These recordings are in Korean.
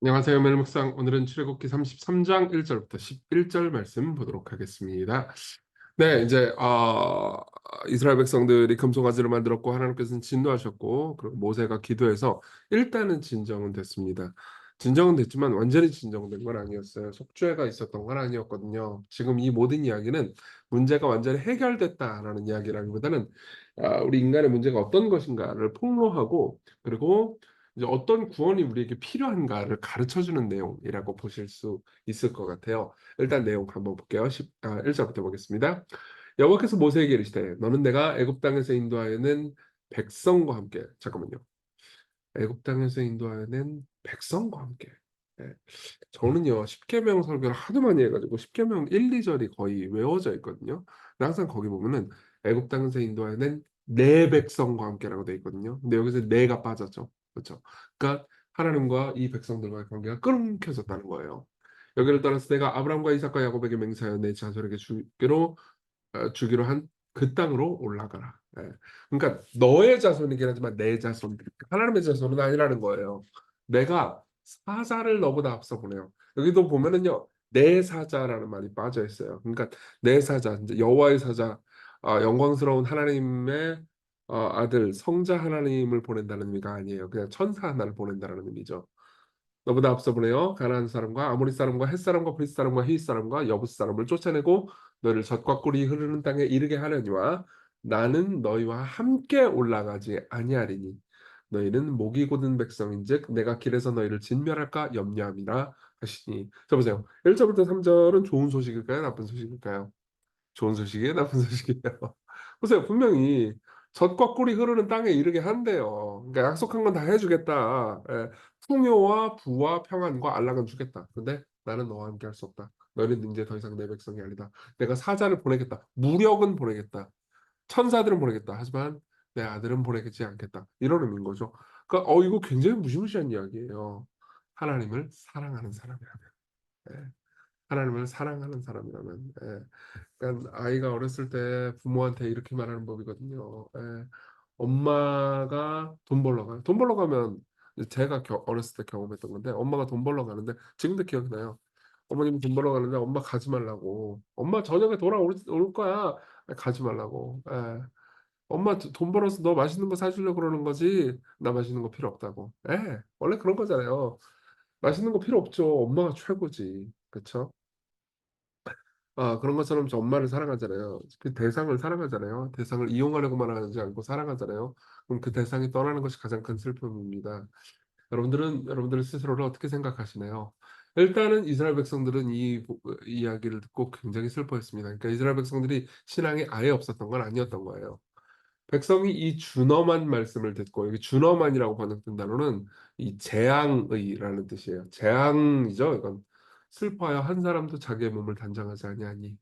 안녕하세요. 멜목상 오늘은 출애굽기 33장 1절부터 11절 말씀 보도록 하겠습니다. 네, 이제 이스라엘 백성들이 금송아지를 만들었고 하나님께서는 진노하셨고 그리고 모세가 기도해서 일단은 진정은 됐습니다. 진정은 됐지만 완전히 진정된 건 아니었어요. 속죄가 있었던 건 아니었거든요. 지금 이 모든 이야기는 문제가 완전히 해결됐다라는 이야기라기보다는 우리 인간의 문제가 어떤 것인가를 폭로하고 그리고 이제 어떤 구원이 우리에게 필요한가를 가르쳐 주는 내용이라고 보실 수 있을 것 같아요. 일단 내용 한번 볼게요. 1절부터 보겠습니다. 여호와께서 모세에게 이르시되 너는 내가 애굽 땅에서 인도하여 낸 백성과 함께 잠깐만요. 애굽 땅에서 인도하여 낸 백성과 함께. 예. 저는요. 십계명 설교를 하도 많이 해 가지고 십계명 1-2절이 거의 외워져 있거든요. 근데 항상 거기 보면은 애굽 땅에서 인도하여 낸 내 백성과 함께라고 돼 있거든요. 근데 여기서 내가 빠졌죠. 그렇죠? 그러니까 하나님과 이 백성들과의 관계가 끊겨졌다는 거예요. 여기를 따라서 내가 아브라함과 이삭과 야곱에게 맹세하여 내 자손에게 주기로 한 그 땅으로 올라가라. 예. 그러니까 너의 자손이긴 하지만 내 자손, 하나님의 자손은 아니라는 거예요. 내가 사자를 너보다 앞서 보내요. 여기도 보면은요. 내 사자라는 말이 빠져 있어요. 그러니까 내 사자, 이제 여호와의 사자, 영광스러운 하나님의 아들 성자 하나님을 보낸다는 의미가 아니에요. 그냥 천사 하나를 보낸다는 의미죠. 너보다 앞서 보내어 가나안 사람과 아모리 사람과 헷 사람과 브릿 사람과 히윗 사람과 여부스 사람을 쫓아내고 너를 젖과 꿀이 흐르는 땅에 이르게 하려니와 나는 너희와 함께 올라가지 아니하리니 너희는 목이 곧은 백성인즉 내가 길에서 너희를 진멸할까 염려함이라 하시니. 자 보세요. 1절부터 3절은 좋은 소식일까요? 나쁜 소식일까요? 좋은 소식이에요? 나쁜 소식이에요? 보세요. 분명히 젖과 꿀이 흐르는 땅에 이르게 한대요. 그러니까 약속한 건 다 해 주겠다. 예. 풍요와 부와 평안과 안락은 주겠다. 근데 나는 너와 함께 할 수 없다. 너희는 인제 더 이상 내 백성이 아니다. 내가 사자를 보내겠다. 무력은 보내겠다. 천사들은 보내겠다. 하지만 내 아들은 보내지 않겠다. 이런 의미인 거죠. 그러니까 이거 굉장히 무시무시한 이야기예요. 하나님을 사랑하는 사람이라면. 예. 하나님을 사랑하는 사람이라면. 예. 그러니까 아이가 어렸을 때 부모한테 이렇게 말하는 법이거든요. 예. 엄마가 돈 벌러 가요. 돈 벌러 가면 이제 제가 어렸을 때 경험했던 건데 엄마가 돈 벌러 가는데 지금도 기억이 나요. 어머님이 돈 벌러 가는데 엄마 가지 말라고. "엄마 저녁에 올 거야." 가지 말라고. 예. "엄마 돈 벌어서 너 맛있는 거 사 주려고 그러는 거지 나 맛있는 거 필요 없다."고. 예. 원래 그런 거잖아요. 맛있는 거 필요 없죠. 엄마가 최고지. 그쵸? 그런 것처럼 저 엄마를 사랑하잖아요. 그 대상을 사랑하잖아요. 대상을 이용하려고만 하지 않고 사랑하잖아요. 그럼 그 대상이 떠나는 것이 가장 큰 슬픔입니다. 여러분들 스스로를 어떻게 생각하시나요? 일단은 이스라엘 백성들은 이 이야기를 듣고 굉장히 슬퍼했습니다. 그러니까 이스라엘 백성들이 신앙이 아예 없었던 건 아니었던 거예요. 백성이 이 준엄한 말씀을 듣고 여기 준엄한이라고 번역된 단어는 이 재앙의라는 뜻이에요. 재앙이죠 이건. 슬퍼하여 한 사람도 자기의 몸을 단장하지 아니하니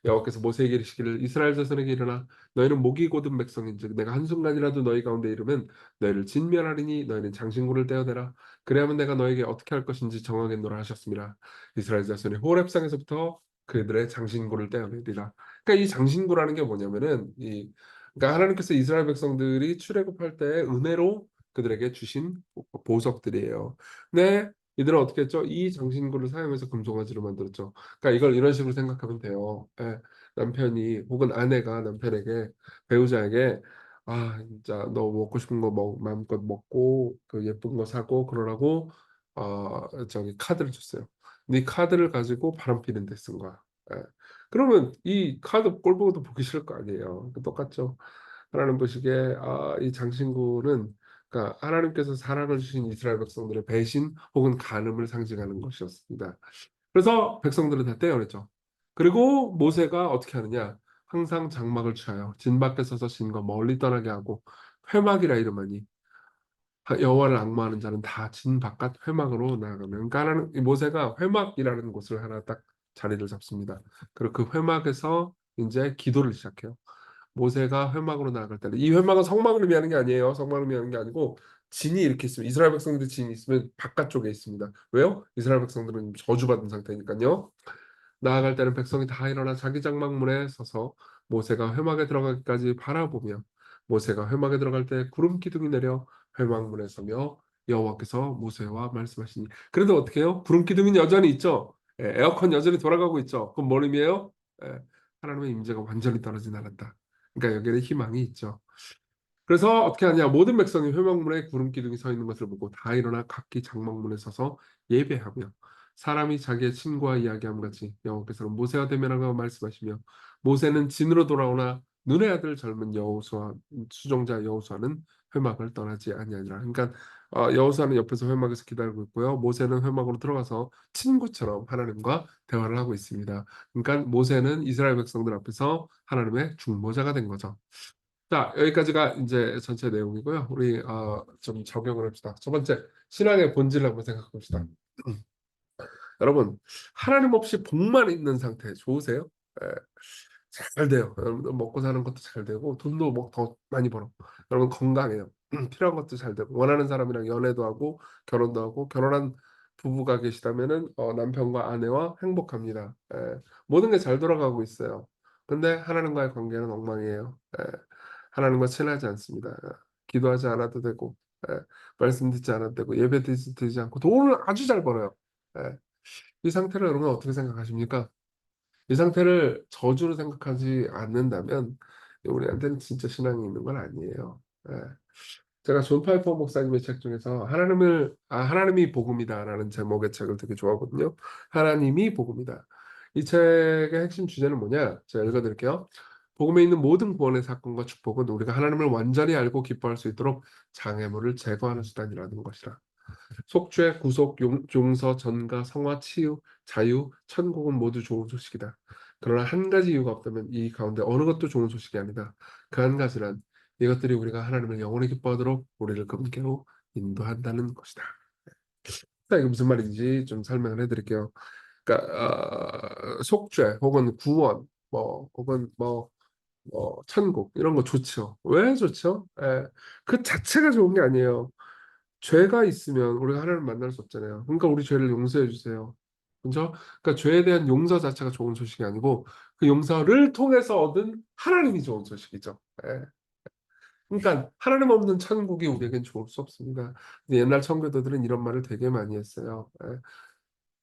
여호와께서 모세에게 이르시기를 이스라엘 자손에게 일어나 너희는 목이 곧은 백성인즉 내가 한순간이라도 너희 가운데 이르면 너희를 진멸하리니 너희는 장신구를 떼어내라 그리하면 내가 너에게 어떻게 할 것인지 정하겠노라 하셨습니다. 이스라엘 자손이 호렙산에서부터 그들의 장신구를 떼어내리라. 그러니까 이 장신구라는 게 뭐냐면은 이 그러니까 하나님께서 이스라엘 백성들이 출애굽할 때 은혜로 그들에게 주신 보석들이에요. 근데 이들은 어떻게 했죠? 이 장신구를 사용해서 금송아지로 만들었죠. 그러니까 이걸 이런 식으로 생각하면 돼요. 예. 남편이 혹은 아내가 남편에게 배우자에게 진짜 너 먹고 싶은 거 마음껏 먹고 그 예쁜 거 사고 그러라고 저기 카드를 줬어요. 근데 이 카드를 가지고 바람피는 데 쓴 거야. 예. 그러면 이 카드 꼴 보고도 보기 싫을 거 아니에요. 똑같죠. 하나님 보시기에 이 장신구는 그러니까 하나님께서 사랑을 주신 이스라엘 백성들의 배신 혹은 간음을 상징하는 것이었습니다. 그래서 백성들은 다 떼어냈죠. 그리고 모세가 어떻게 하느냐? 항상 장막을 취하여 진 밖에 서서 신과 멀리 떠나게 하고 회막이라 이름하니 여호와를 앙마하는 자는 다 진 바깥 회막으로 나아가면 그러니까 이 모세가 회막이라는 곳을 하나 딱 자리를 잡습니다. 그리고 그 회막에서 인제 기도를 시작해요. 모세가 회막으로 나아갈 때는 이 회막은 성막을 의미하는 게 아니에요. 성막을 의미하는 게 아니고 진이 이렇게 있으면 이스라엘 백성들이 진이 있으면 바깥쪽에 있습니다. 왜요? 이스라엘 백성들은 저주받은 상태니깐요. 나아갈 때는 백성이 다 일어나 자기 장막문에 서서 모세가 회막에 들어가기까지 바라보며 모세가 회막에 들어갈 때 구름 기둥이 내려 회막문에 서며 여호와께서 모세와 말씀하시니. 그래도 어떻게 해요? 구름 기둥은 여전히 있죠. 에어컨 여전히 돌아가고 있죠. 그건 뭘 의미해요? 하나님의 임재가 완전히 떨어지지 않았다. 그러니까 여기에는 희망이 있죠. 그래서 어떻게 하냐? 모든 백성이 회막문에 구름 기둥이 서 있는 것을 보고 다 일어나 각기 장막문에 서서 예배하며 사람이 자기의 친구와 이야기함 같이 여호와께서는 모세와 대면하고 말씀하시며 모세는 진으로 돌아오나 눈의 아들 젊은 여호수아 수종자 여호수아는 회막을 떠나지 아니하니라. 그러니까 여호수아는 옆에서 회막에서 기다리고 있고요. 모세는 회막으로 들어가서 친구처럼 하나님과 대화를 하고 있습니다. 그러니까 모세는 이스라엘 백성들 앞에서 하나님의 중보자가 된 거죠. 자, 여기까지가 이제 전체 내용이고요. 우리 좀 적용을 합시다. 첫 번째, 신앙의 본질을 한번 생각해 봅시다. 여러분, 하나님 없이 복만 있는 상태 좋으세요? 예, 잘 돼요. 여러분 먹고 사는 것도 잘 되고 돈도 뭐 더 많이 벌어. 여러분 건강해요. 필요한 것도 잘 되고 원하는 사람이랑 연애도 하고 결혼도 하고 결혼한 부부가 계시다면은 남편과 아내와 행복합니다. 모든 게 잘 돌아가고 있어요. 근데 하나님과의 관계는 엉망이에요. 하나님과 친하지 않습니다. 기도하지 않아도 되고 말씀 듣지 않아도 되고 예배 드리지 않고 돈을 아주 잘 벌어요. 예, 이 상태를 여러분 어떻게 생각하십니까? 이 상태를 저주로 생각하지 않는다면 우리한테는 진짜 신앙이 있는 건 아니에요. 예. 제가 존 파이퍼 목사님의 책 중에서 하나님이 복음이다라는 제목의 책을 되게 좋아하거든요. 하나님이 복음이다. 이 책의 핵심 주제는 뭐냐? 제가 읽어드릴게요. 복음에 있는 모든 구원의 사건과 축복은 우리가 하나님을 완전히 알고 기뻐할 수 있도록 장애물을 제거하는 수단이라는 것이라. 속죄, 구속, 용서, 전가, 성화, 치유, 자유, 천국은 모두 좋은 소식이다. 그러나 한 가지 이유가 없다면 이 가운데 어느 것도 좋은 소식이 아니다. 그 한 가지란 이것들이 우리가 하나님을 영원히 기뻐하도록 우리를 그분께로 인도한다는 것이다. 자, 이게 무슨 말인지 좀 설명을 해드릴게요. 그러니까 속죄 혹은 구원, 혹은 천국 이런 거 좋죠. 왜 좋죠? 그 자체가 좋은 게 아니에요. 죄가 있으면 우리가 하나님을 만날 수 없잖아요. 그러니까 우리 죄를 용서해 주세요. 그렇죠? 그러니까 죄에 대한 용서 자체가 좋은 소식이 아니고 그 용서를 통해서 얻은 하나님이 좋은 소식이죠. 예. 그러니까 하나님 없는 천국이 우리에겐 좋을 수 없습니다. 근데 옛날 청교도들은 이런 말을 되게 많이 했어요.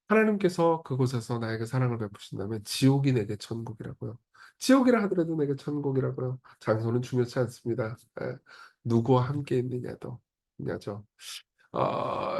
하나님께서 그곳에서 나에게 사랑을 베푸신다면 지옥이 내게 천국이라고요. 지옥이라 하더라도 내게 천국이라고요. 장소는 중요치 않습니다. 누구와 함께 있느냐죠.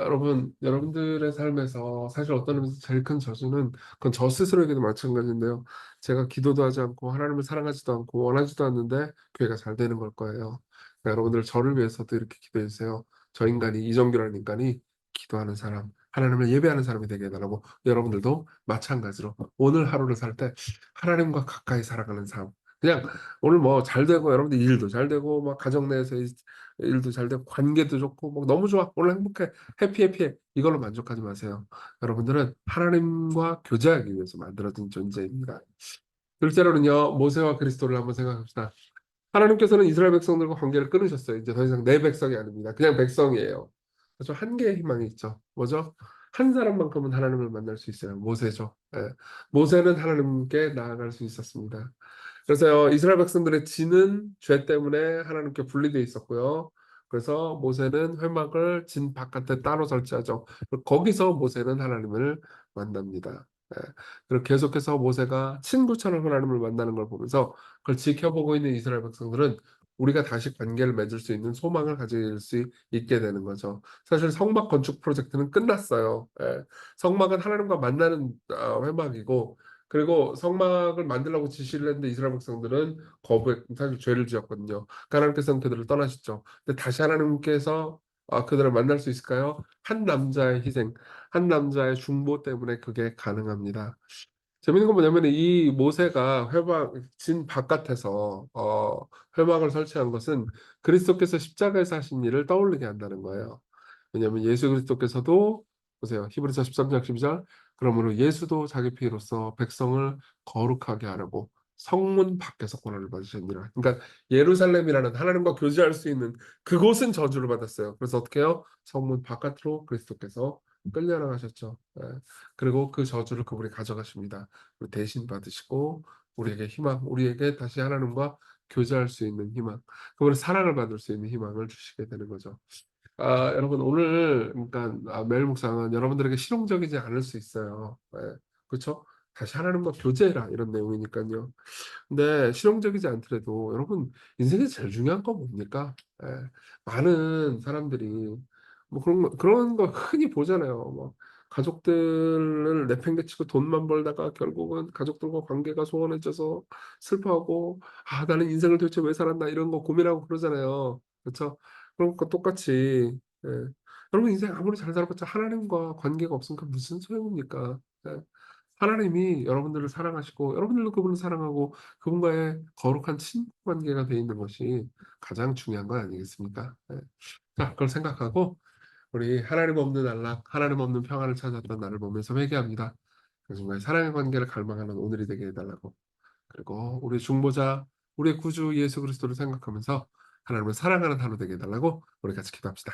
여러분, 여러분들의 삶에서 사실 어떤 의미에서 제일 큰 저주는 그건 저 스스로에게도 마찬가지인데요. 제가 기도도 하지 않고 하나님을 사랑하지도 않고 원하지도 않는데 교회가 잘 되는 걸 거예요. 그러니까 여러분들 저를 위해서도 이렇게 기도해 주세요. 저 인간이 이정규라는 인간이 기도하는 사람, 하나님을 예배하는 사람이 되게 해달라고 여러분들도 마찬가지로 오늘 하루를 살 때 하나님과 가까이 살아가는 삶. 그냥 오늘 뭐 잘 되고 여러분들 일도 잘 되고 막 가정 내에서 일도 잘 되고 관계도 좋고 뭐 너무 좋아 오늘 행복해 해피해 이걸로 만족하지 마세요. 여러분들은 하나님과 교제하기 위해서 만들어진 존재입니다. 둘째로는요 모세와 그리스도를 한번 생각합시다. 하나님께서는 이스라엘 백성들과 관계를 끊으셨어요. 이제 더 이상 내 백성이 아닙니다. 그냥 백성이에요. 그래서 한 개의 희망이 있죠. 뭐죠? 한 사람만큼은 하나님을 만날 수 있어요. 모세죠. 모세는 하나님께 나아갈 수 있었습니다. 그래서 이스라엘 백성들의 진은 죄 때문에 하나님께 분리되어 있었고요. 그래서 모세는 회막을 진 바깥에 따로 설치하죠. 거기서 모세는 하나님을 만납니다. 그리고 계속해서 모세가 친구처럼 하나님을 만나는 걸 보면서 그걸 지켜보고 있는 이스라엘 백성들은 우리가 다시 관계를 맺을 수 있는 소망을 가질 수 있게 되는 거죠. 사실 성막 건축 프로젝트는 끝났어요. 성막은 하나님과 만나는 회막이고 그리고 성막을 만들라고 지시를 했는데 이스라엘 백성들은 거부했고 사실 죄를 지었거든요. 하나님께서는 그들을 떠나셨죠. 근데 다시 하나님께서 그들을 만날 수 있을까요? 한 남자의 희생, 한 남자의 중보 때문에 그게 가능합니다. 재밌는 건 뭐냐면 이 모세가 회막 진 바깥에서 회막을 설치한 것은 그리스도께서 십자가에서 하신 일을 떠올리게 한다는 거예요. 왜냐하면 예수 그리스도께서도 보세요. 히브리서 13장 12절 그러므로 예수도 자기 피로써 백성을 거룩하게 하려고 성문 밖에서 고난을 받으셨느니라. 그러니까 예루살렘이라는 하나님과 교제할 수 있는 그곳은 저주를 받았어요. 그래서 어떻게 해요? 성문 바깥으로 그리스도께서 끌려나가셨죠. 그리고 그 저주를 그분이 가져가십니다. 대신 받으시고 우리에게 희망, 우리에게 다시 하나님과 교제할 수 있는 희망, 그분의 사랑을 받을 수 있는 희망을 주시게 되는 거죠. 여러분 오늘 그러니까 매일 묵상은 여러분들에게 실용적이지 않을 수 있어요. 예. 그렇죠? 다시 하나님과 교제해라 이런 내용이니까요. 근데 실용적이지 않더라도 여러분 인생에서 제일 중요한 건 뭡니까? 예. 많은 사람들이 뭐 그런 거 흔히 보잖아요. 뭐 가족들을 내팽개치고 돈만 벌다가 결국은 가족들과 관계가 소원해져서 슬퍼하고 '아 나는 인생을 도대체 왜 살았나.' 이런 거 고민하고 그러잖아요. 그쵸? 그런 거 똑같이 예. 여러분 인생 아무리 잘 살아봤자 하나님과 관계가 없으니까 무슨 소용입니까? 예. 하나님이 여러분들을 사랑하시고 여러분들도 그분을 사랑하고 그분과의 거룩한 친분 관계가 돼 있는 것이 가장 중요한 거 아니겠습니까? 예. 자, 그걸 생각하고 우리 하나님 없는 안락, 하나님 없는 평안을 찾았던 나를 보면서 회개합니다. 그중간에 사랑의 관계를 갈망하는 오늘이 되게 해달라고. 그리고 우리 중보자, 우리의 구주 예수 그리스도를 생각하면서 하나님을 사랑하는 하루 되게 해달라고 우리 같이 기도합시다.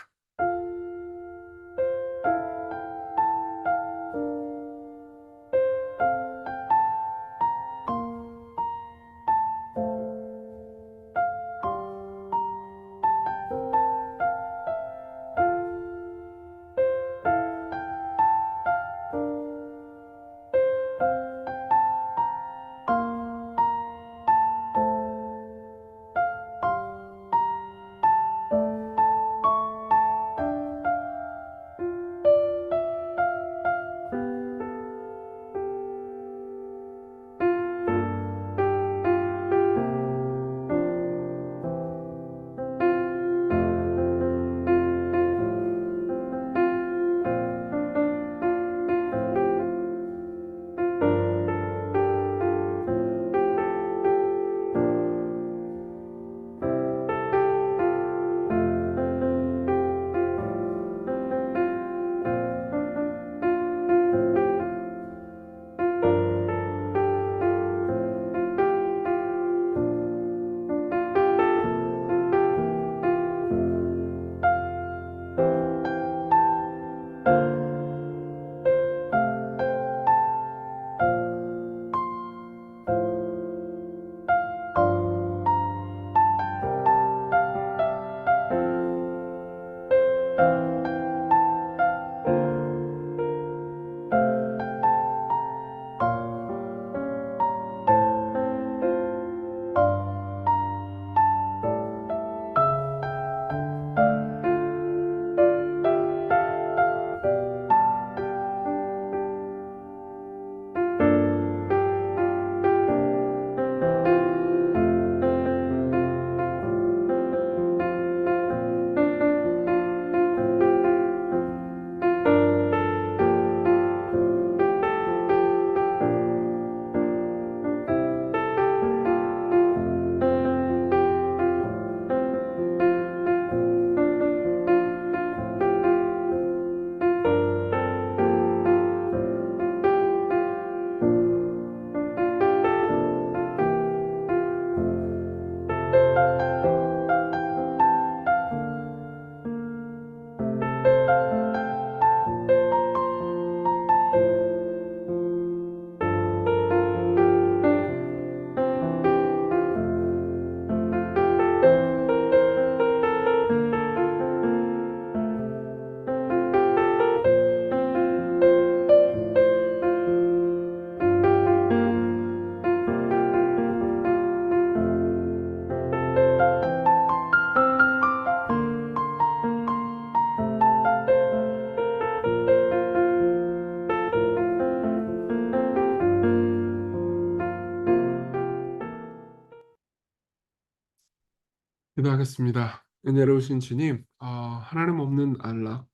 기도하겠습니다. 은혜로우신 주님, 하나님 없는 안락,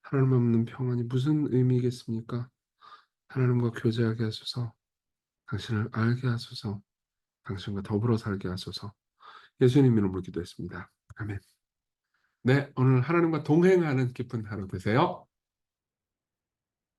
하나님 없는 평안이 무슨 의미겠습니까? 하나님과 교제하게 하소서, 당신을 알게 하소서, 당신과 더불어 살게 하소서. 예수님 이름으로 기도했습니다. 아멘. 네, 오늘 하나님과 동행하는 기쁜 하루 되세요.